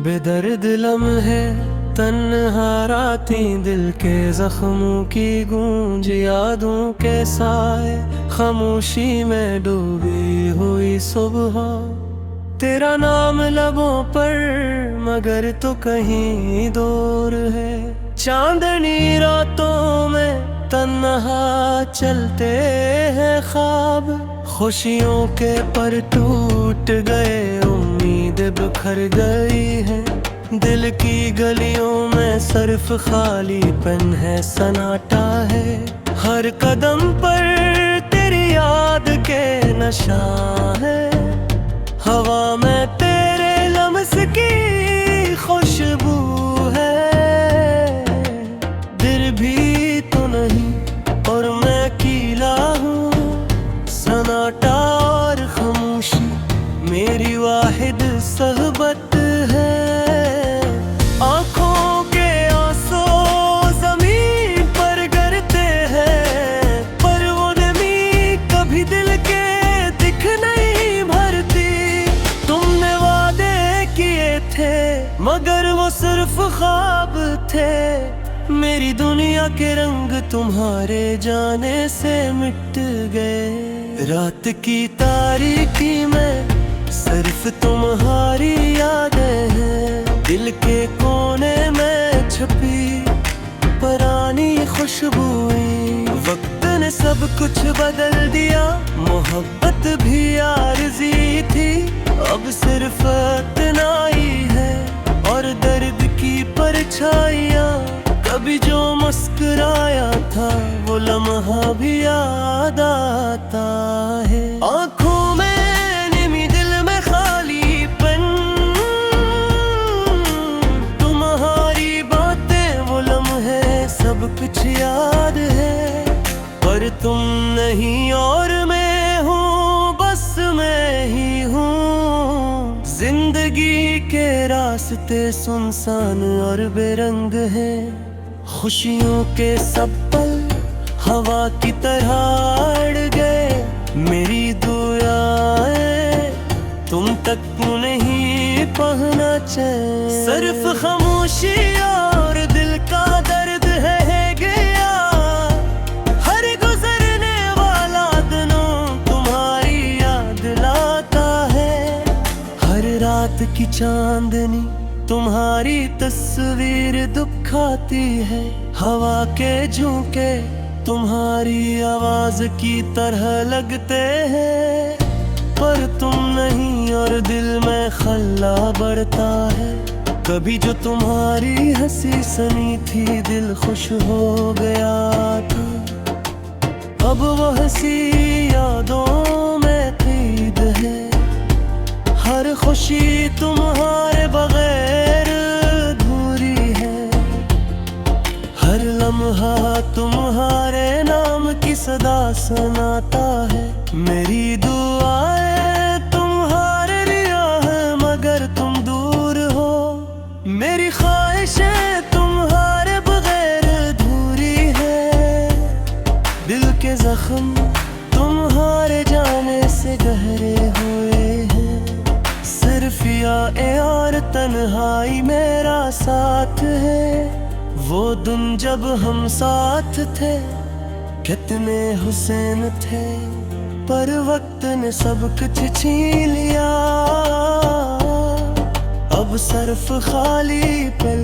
बेदर्द लम्हे तन्हा रातें, दिल के जख्मों की गूंज, यादों के साए, खामोशी में डूबी हुई सुबह। तेरा नाम लबों पर मगर तो कहीं दूर है। चांदनी रातों में तन्हा चलते हैं ख्वाब, खुशियों के पर टूट गए, उम्मीद बिखर गई है। दिल की गलियों में सिर्फ खालीपन है, सन्नाटा है। हर कदम पर तेरी याद के नशा है, हवा में तेरे लम्स की खुशबू है। दिल भी तो नहीं और मैं कीला हूँ, सन्नाटा और खामोशी मेरी वाहिद सहबत है। आँखों के आंसू ज़मीन पर गिरते हैं, पर वो नमी कभी दिल के दिख नहीं भरती। तुमने वादे किए थे मगर वो सिर्फ ख्वाब थे। मेरी दुनिया के रंग तुम्हारे जाने से मिट गए। रात की तारीकी में सिर्फ तुम्हारी यादें हैं, दिल के कोने में छुपी पुरानी खुशबुएं। वक्त ने सब कुछ बदल दिया, मोहब्बत भी आरज़ी थी, अब सिर्फ इतना ही है और दर्द की परछाइयाँ। कभी जो मुस्कुराया था वो लम्हा भी याद आता है। आँखों में निमी, दिल में खालीपन, तुम्हारी बातें वो लम्हे सब कुछ याद है। पर तुम नहीं और मैं हूँ, बस मैं ही हूँ। जिंदगी के रास्ते सुनसान और बेरंग हैं, खुशियों के सब पल हवा की तरह अड़ गए। मेरी दुआएं तुम तक नहीं पहुंचना चाहिए, सिर्फ खामोशी और दिल का दर्द है गया। हर गुजरने वाला दिनों तुम्हारी याद लाता है, हर रात की चांदनी तुम्हारी तस्वीर दुखाती है। हवा के झोंके तुम्हारी आवाज की तरह लगते हैं, पर तुम नहीं और दिल में खल्ला बढ़ता है। कभी जो तुम्हारी हंसी सनी थी, दिल खुश हो गया था, अब वो हंसी यादों में कैद है। हर खुशी तुम्हारे बगैर अधूरी है, हर लम्हा तुम्हारे नाम की सदा सुनाता है। मेरी दुआएं तुम्हारे लिए है मगर तुम दूर हो, मेरी ख्वाहिशें तुम्हारे बगैर अधूरी है। दिल के जख्म तुम्हारे जाने से गहरे हुए हैं, सिर्फ यादें और तन्हाई मेरा साथ है। वो दिन जब हम साथ थे कितने हुसैन थे, पर वक्त ने सब कुछ छीन लिया। अब सिर्फ खाली पल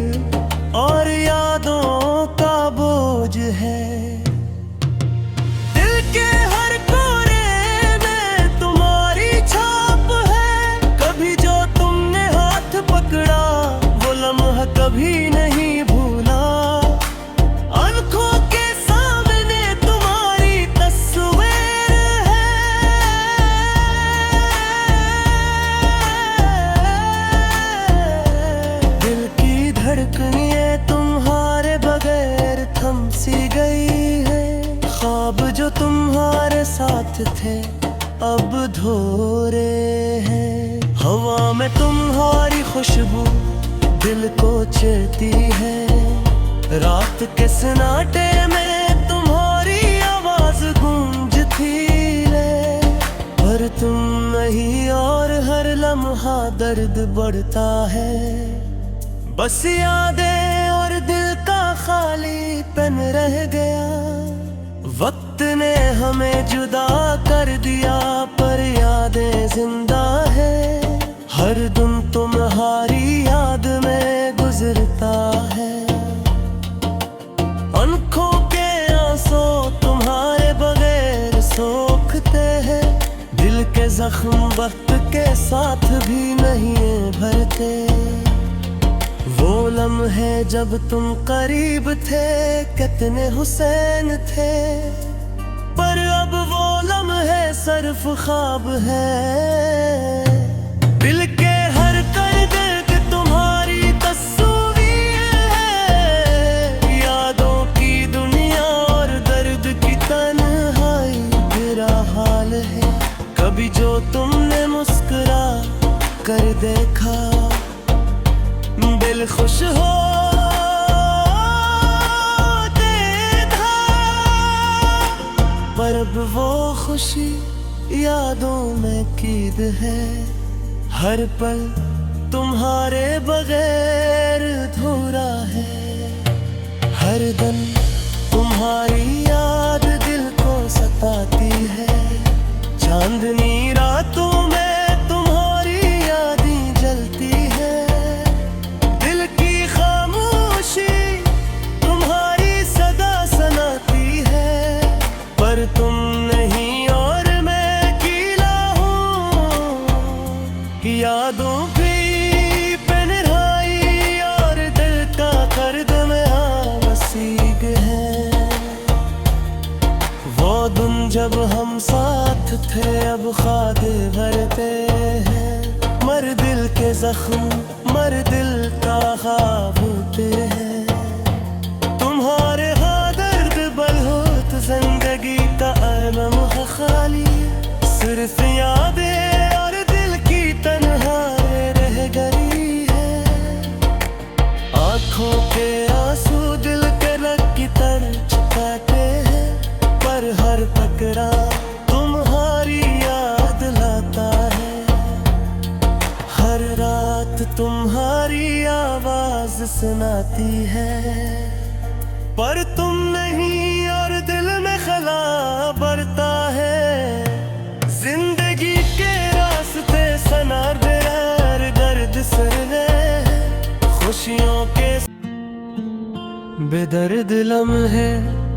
और यादों का बोझ है। दिल के हर कोने में तुम्हारी छाप है, कभी जो तुमने हाथ पकड़ा वो लम्हा कभी नहीं भूला। आँखों के सामने तुम्हारी तस्वीर है, दिल की धड़कनें तुम्हारे बगैर थम सी गई है। ख्वाब जो तुम्हारे साथ थे अब धोरे हैं, हवा में तुम्हारी खुशबू दिल को चेती है। रात के सन्नाटे में तुम्हारी आवाज गूंजती है, पर तुम नहीं और हर लम्हा दर्द बढ़ता है। बस यादें और दिल का खाली पेन रह गया। वक्त ने हमें जुदा कर दिया पर यादें जिंदा है। हर दिन तुम्हारी याद में गुजरता है। आंखों के आंसू तुम्हारे बगैर सोखते हैं। दिल के जख्म वक्त के साथ भी नहीं भरते। वो लम्हे जब तुम करीब थे कितने हुसैन थे, पर अब वो लम्हे सिर्फ ख्वाब है। दिल के हर दर्द तुम्हारी तस्वीर है। यादों की दुनिया और दर्द की तन्हाई मेरा हाल है। कभी जो तुमने मुस्कुरा कर देखा दिल खुश हो था, पर अब वो खुशी यादों में कैद है। हर पल तुम्हारे बगैर अधूरा है। हर दिन तुम्हारी याद दिल को सताती है। चांदनी रातों में तुम्हारी यादें जलती है। दिल की खामोशी तुम्हारी सदा सुनाती है, पर तुम नहीं और मैं अकेला हूँ। यादों की पेनहाई और दिल का दर्द में वसीग है। वो दिन जब हम साथ थे अब खाते भरते हैं। मर दिल के जख्म मर दिल का ख्वाब होते हैं। तुम्हारे हाँ दर्द बहुत जिंदगी का अलम है खाली। सिर्फ यादें और दिल की तन्हाई रह गई है। आँखों के आंसू दिल के रग की तरह छुपाते हैं, पर हर पकड़ा तुम्हारी याद लाता है। हर रात तुम्हारी आवाज सुनाती है, पर तुम नहीं और दिल में खला बढ़ता है। जिंदगी के रास्ते सनार दे हर दर्द सर खुशियों के बेदर्द लम्हे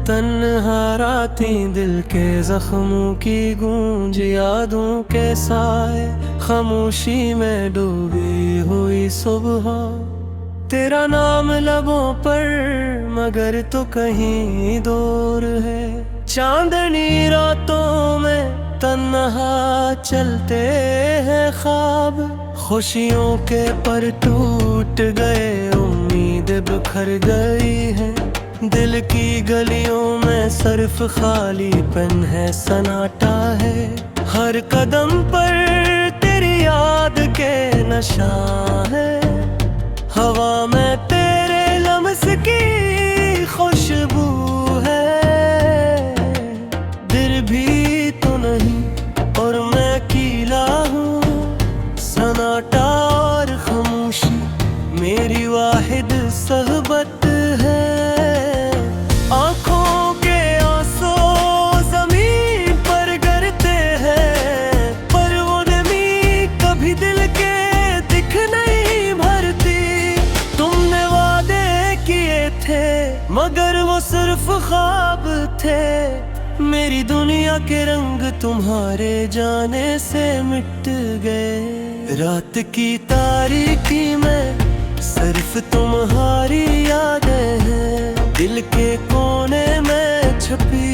तन्हा रातें दिल के जख्मों की गूंज। यादों के साए खामोशी में डूबी हुई सुबह। तेरा नाम लबों पर मगर तो कहीं दूर है। चांदनी रातों में तन्हा चलते हैं ख्वाब। खुशियों के पर टूट गए उम्मीद बिखर गई है। दिल की गलियों में सिर्फ खालीपन है सन्नाटा है। हर कदम पर तेरी याद के नशा है। हवा में तेरे लम्स की खुशबू है। दिल भी तो नहीं और मैं अकेला हूँ। सन्नाटा और खामोशी मेरी वाहिद सहबत है। आँखों के आंसू जमीन पर गिरते हैं, पर वो नमी कभी दिल के दिख नहीं भरती। तुमने वादे किए थे मगर वो सिर्फ ख्वाब थे। मेरी दुनिया के रंग तुम्हारे जाने से मिट गए। रात की तारीकी में सिर्फ तुम्हारी यादें हैं। दिल के कोने में छुपी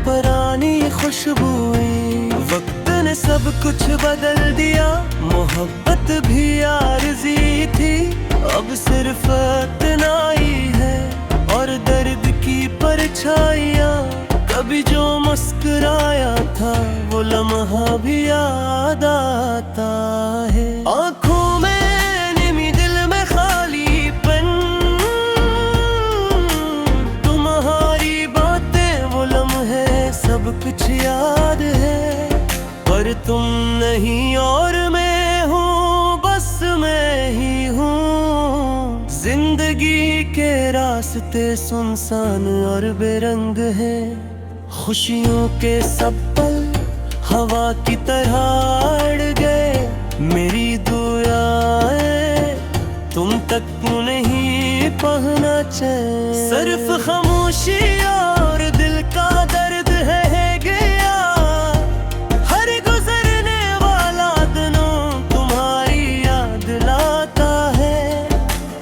पुरानी खुशबुएं। वक्त ने सब कुछ बदल दिया। मोहब्बत भी आरज़ी थी, अब सिर्फ इतना ही है। और दर्द की परछाइयाँ कभी जो मुस्कुराया था वो लम्हा भी याद आता है। आँखों में निमी दिल में खालीपन। तुम्हारी बातें वो लम्हे सब कुछ याद है, पर तुम नहीं और मैं हूँ, बस मैं ही हूँ। रातें सुनसान और बेरंग हैं, खुशियों के सब पल हवा की तरह अड़ गए। मेरी दुआएं तुम तक नहीं पहुंचना चाहिए, सिर्फ खामोशी और दिल का दर्द है गया। हर गुजरने वाला दिनों तुम्हारी याद लाता है,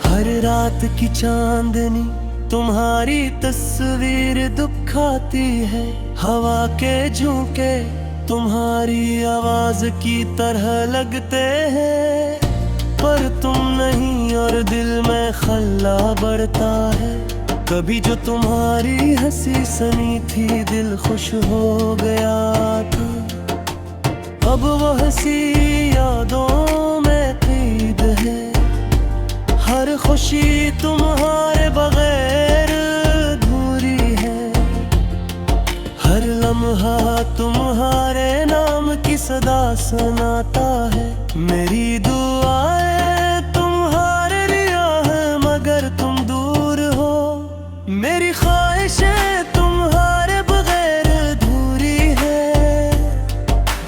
हर रात की चांदनी तुम्हारी तस्वीर दुखाती है। हवा के झोंके तुम्हारी आवाज की तरह लगते हैं, पर तुम नहीं और दिल में खल्ला बढ़ता है। कभी जो तुम्हारी हंसी सनी थी दिल खुश हो गया था, अब वो हंसी यादों में कैद है। हर खुशी तुम्हारे बगैर अधूरी है, हर लम्हा तुम्हारे नाम की सदा सुनाता है। मेरी दुआएं तुम्हारे लिए है मगर तुम दूर हो, मेरी ख्वाहिशें तुम्हारे बगैर अधूरी है।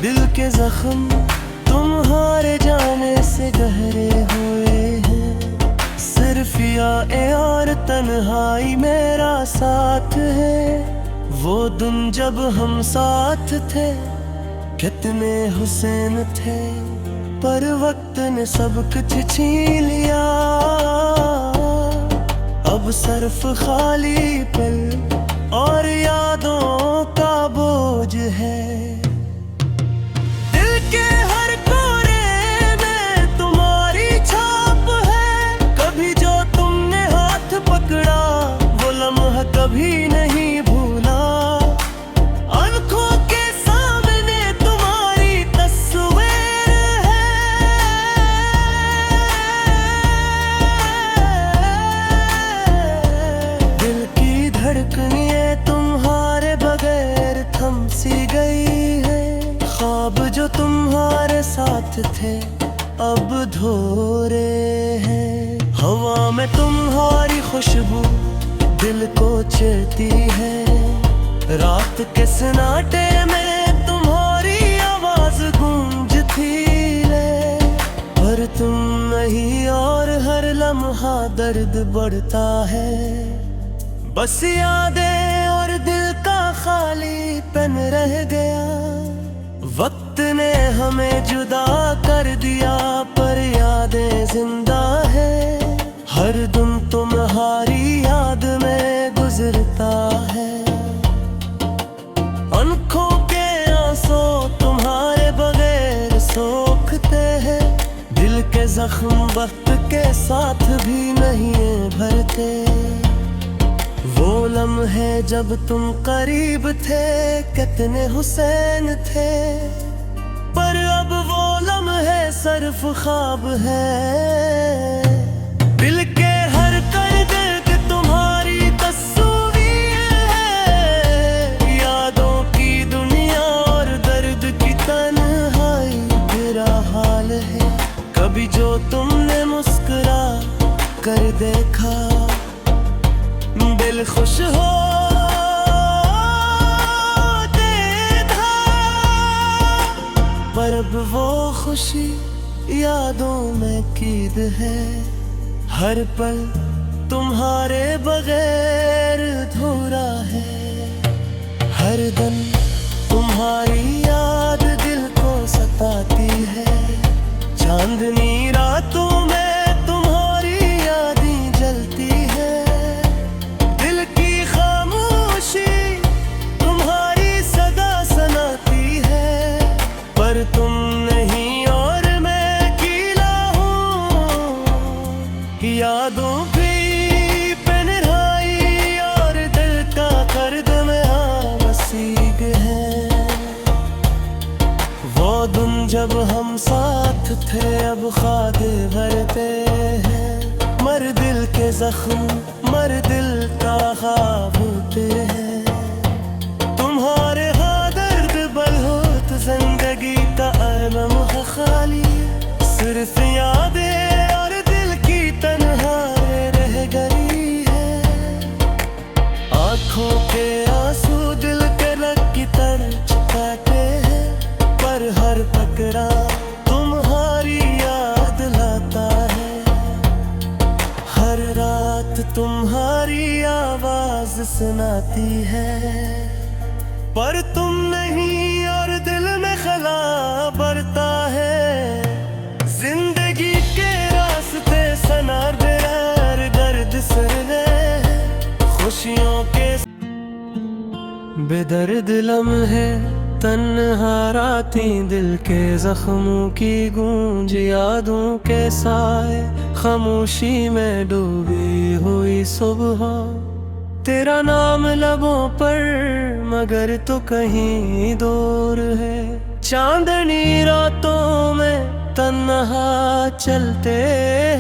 दिल के जख्म तुम्हारे जाने से गहरे हुए हैं, सिर्फ यादें और तन्हाई मेरा साथ है। वो दिन जब हम साथ थे कितने हुसैन थे, पर वक्त ने सब कुछ छीन लिया। अब सिर्फ खाली पल और यादों का बोझ है। दिल के हर कोने में तुम्हारी छाप है, कभी जो तुमने हाथ पकड़ा वो लम्हा कभी नहीं भूला। आंखों के सामने तुम्हारी तस्वीर है, दिल की धड़कनें तुम्हारे बगैर थम सी गई है। ख्वाब जो तुम्हारे साथ थे अब धोरे हैं, हवा में तुम्हारी खुशबू दिल को चेती है। रात के सन्नाटे में तुम्हारी आवाज गूंजती है, पर तुम नहीं और हर लम्हा दर्द बढ़ता है। बस यादें और दिल का खालीपन रह गया। वक्त ने हमें जुदा कर दिया पर यादें जिंदा है, हर दिन तुम्हारी याद में गुजरता है। आंखों के आंसू तुम्हारे बगैर सोखते हैं, दिल के जख्म वक्त के साथ भी नहीं भरते। वो लम्हे जब तुम करीब थे कितने हुसैन थे, पर अब वो लम्हे सिर्फ ख्वाब है। दिल के हर दर्द तुम्हारी तस्वीर है, यादों की दुनिया और दर्द की तन्हाई मेरा हाल है। कभी जो तुमने मुस्कुरा कर देखा दिल खुश हो था, पर अब वो खुशी यादों में कैद है। हर पल तुम्हारे बगैर अधूरा है, हर दिन तुम्हारी याद दिल को सताती है। चांदनी रातों में तुम्हारी यादें जलती है, दिल की खामोशी तुम्हारी सदा सुनाती है। पर तुम नहीं और मैं अकेला हूँ, यादों की पनराई और दिल का दर्द में वसीग है। वो दिन जब हम साथ थे अब खादे भरते हैं, मर दिल के जख्म मर दिल का ख्वाब होते हैं। तुम्हारे हाँ दर्द बहुत जिंदगी का आलम है खाली, सिर्फ यादें और दिल की तन्हाई रह गई है। आँखों के आंसू दिल के रग की तरह छुपाते हैं, पर हर पकड़ा तुम्हारी याद लाता है। हर रात तुम्हारी आवाज सुनाती है, पर तुम नहीं और दिल में खला बढ़ता है। जिंदगी के रास्ते सनार बेर दर्द सर खुशियों के बेदर्द लम्हे तन्हा रातें, दिल के जख्मों की गूंज, यादों के साए खामोशी में डूबी हुई सुबह। तेरा नाम लबों पर मगर तो कहीं दूर है। चांदनी रातों में तन्हा चलते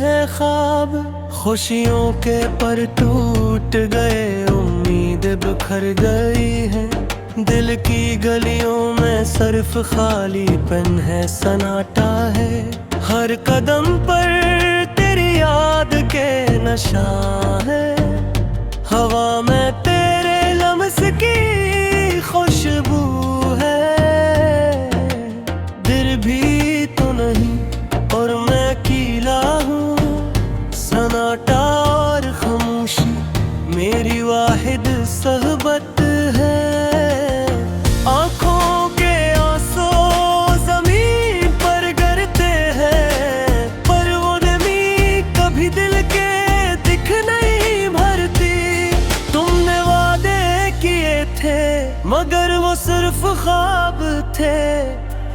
हैं ख्वाब, खुशियों के पर टूट गए, उम्मीद बिखर गई है। दिल की गलियों में सिर्फ खालीपन है, सन्नाटा है। हर कदम पर तेरी याद के नशा है, हवा में तेरे लम्स की खुशबू है। दिल भी तो नहीं और मैं कीला हूँ, सन्नाटा और खामोशी मेरी वाहिद सहबत है। आँखों के आंसू ज़मीन पर गिरते हैं, पर वो नमी कभी दिल के दिख नहीं भरती। तुमने वादे किए थे मगर वो सिर्फ ख्वाब थे।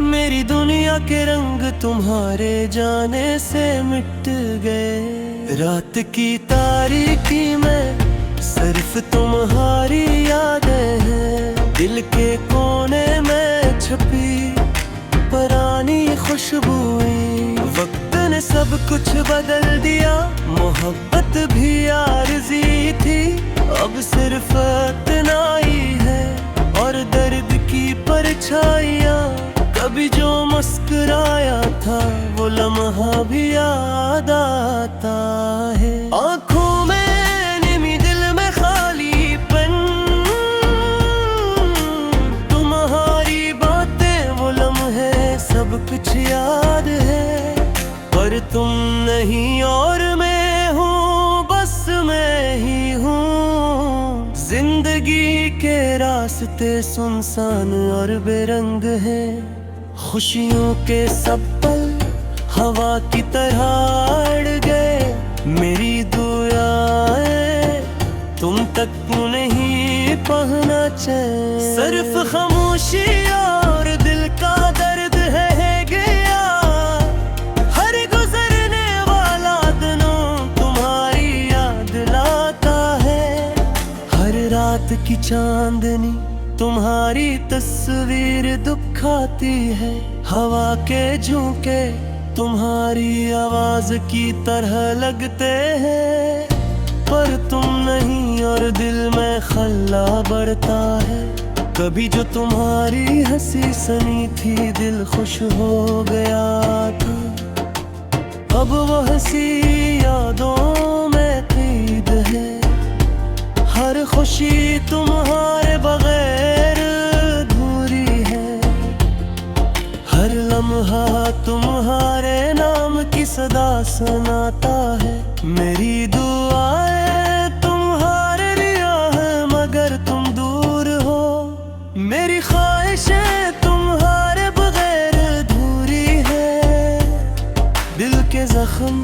मेरी दुनिया के रंग तुम्हारे जाने से मिट गए। रात की तारीकी में सिर्फ तुम्हारी यादें हैं, दिल के कोने में छुपी पुरानी खुशबुएं। वक्त ने सब कुछ बदल दिया, मोहब्बत भी आरज़ी थी, अब सिर्फ इतना ही है और दर्द की परछाइयाँ। कभी जो मुस्कुराया था वो लम्हा भी याद आता है। आँखों में निमी दिल में खालीपन, तुम्हारी बातें वो लम्हे सब कुछ याद है, पर तुम नहीं और मैं हूँ, बस मैं ही हूँ। जिंदगी के रास्ते सुनसान और बेरंग हैं, खुशियों के सब पल हवा की तरह अड़ गए। मेरी दुआएं तुम तक नहीं पहुंचना चाहिए, सिर्फ खामोशी और दिल का दर्द है गया। हर गुजरने वाला दिनों तुम्हारी याद लाता है, हर रात की चांदनी तुम्हारी तस्वीर दुखाती है। हवा के झोंके तुम्हारी आवाज की तरह लगते हैं, पर तुम नहीं और दिल में खल्ला बढ़ता है। कभी जो तुम्हारी हंसी सनी थी दिल खुश हो गया था, अब वो हंसी यादों में कैद है। हर खुशी तुम्हारे बगैर अधूरी है, हर लम्हा तुम्हारे नाम की सदा सुनाता है। मेरी दुआएं तुम्हारे लिए है मगर तुम दूर हो, मेरी ख्वाहिशें तुम्हारे बगैर अधूरी है। दिल के जख्म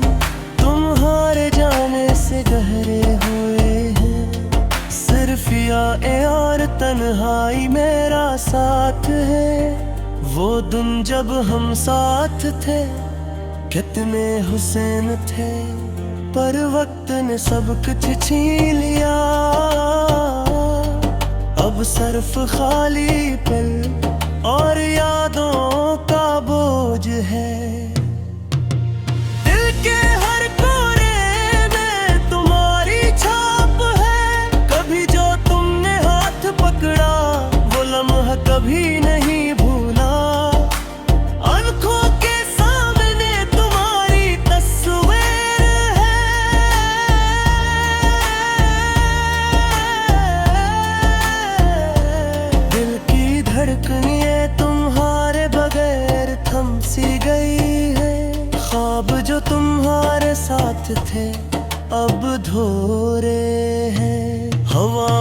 तुम्हारे जाने से गहरे हुए हैं, सिर्फ यादें और तन्हाई मेरा साथ है। वो दिन जब हम साथ थे कितने हुसैन थे, पर वक्त ने सब कुछ छीन लिया। अब सिर्फ खाली पल और यादों का बोझ है। दिल के हर कोने में तुम्हारी छाप है, कभी जो तुमने हाथ पकड़ा वो लम्हा कभी नहीं भूला। आँखों के सामने तुम्हारी तस्वीर है,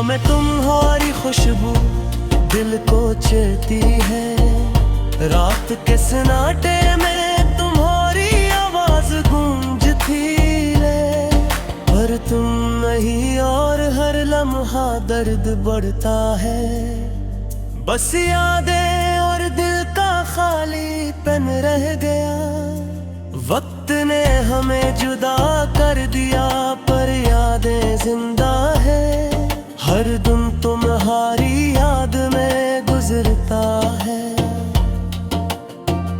में तुम्हारी खुशबू दिल को चेती है, रात के सन्नाटे में तुम्हारी आवाज गूंजती है। पर तुम नहीं और हर लम्हा दर्द बढ़ता है, बस यादें और दिल का खालीपन रह गया। वक्त ने हमें जुदा कर दिया पर यादें जिंदा है, हर दिन तुम्हारी याद में गुजरता है।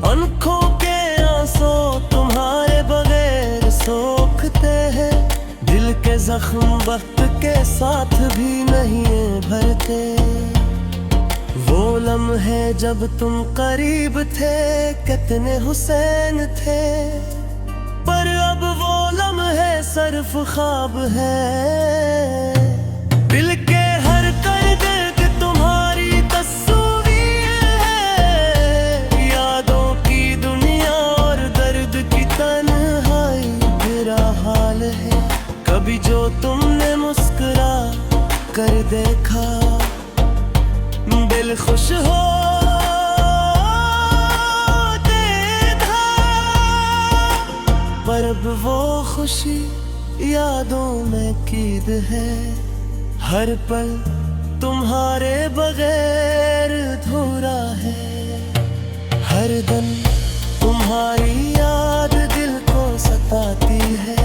आंखों के आंसू तुम्हारे बगैर सोखते हैं, दिल के जख्म वक्त के साथ भी नहीं भरते। वो लम्हे जब तुम करीब थे कितने हुसैन थे, पर अब वो लम्हे सिर्फ ख्वाब है। दिल के हर दर्द तुम्हारी तस्वीर है, यादों की दुनिया और दर्द की तन्हाई मेरा हाल है। कभी जो तुमने मुस्कुरा कर देखा दिल खुश हो था, पर अब वो खुशी यादों में कैद है। हर पल तुम्हारे बगैर अधूरा है, हर दिन तुम्हारी याद दिल को सताती है।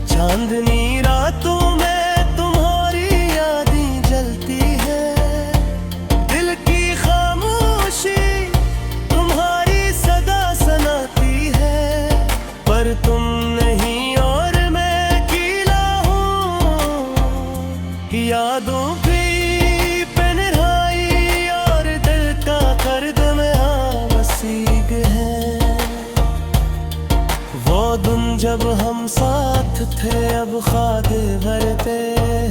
चांदनी रातों में तुम्हारी यादें जलती है, दिल की खामोशी तुम्हारी सदा सुनाती है। पर तुम नहीं और मैं अकेला हूँ, यादों की पनराई और दिल का दर्द में वसीग है। वो दिन जब हम साथ थे अब खादे भरते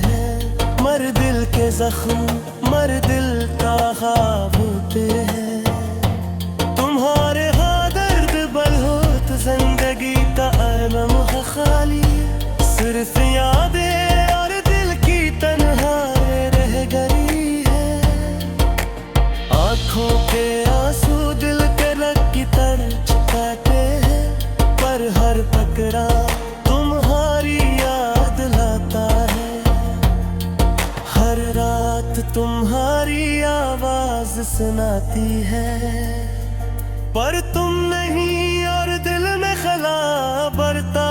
हैं, मर दिल के जख्म मर दिल का ख्वाब होते हैं। तुम्हारे हाँ दर्द बहुत जिंदगी का आलम है खाली, सिर्फ यादें और दिल की तन्हाई रह गई है। आँखों के आंसू दिल के रग की तरह छुपाते हैं, पर हर टकरा तुम्हारी याद लाता है। हर रात तुम्हारी आवाज सुनाती है, पर तुम नहीं और दिल में खला बढ़ता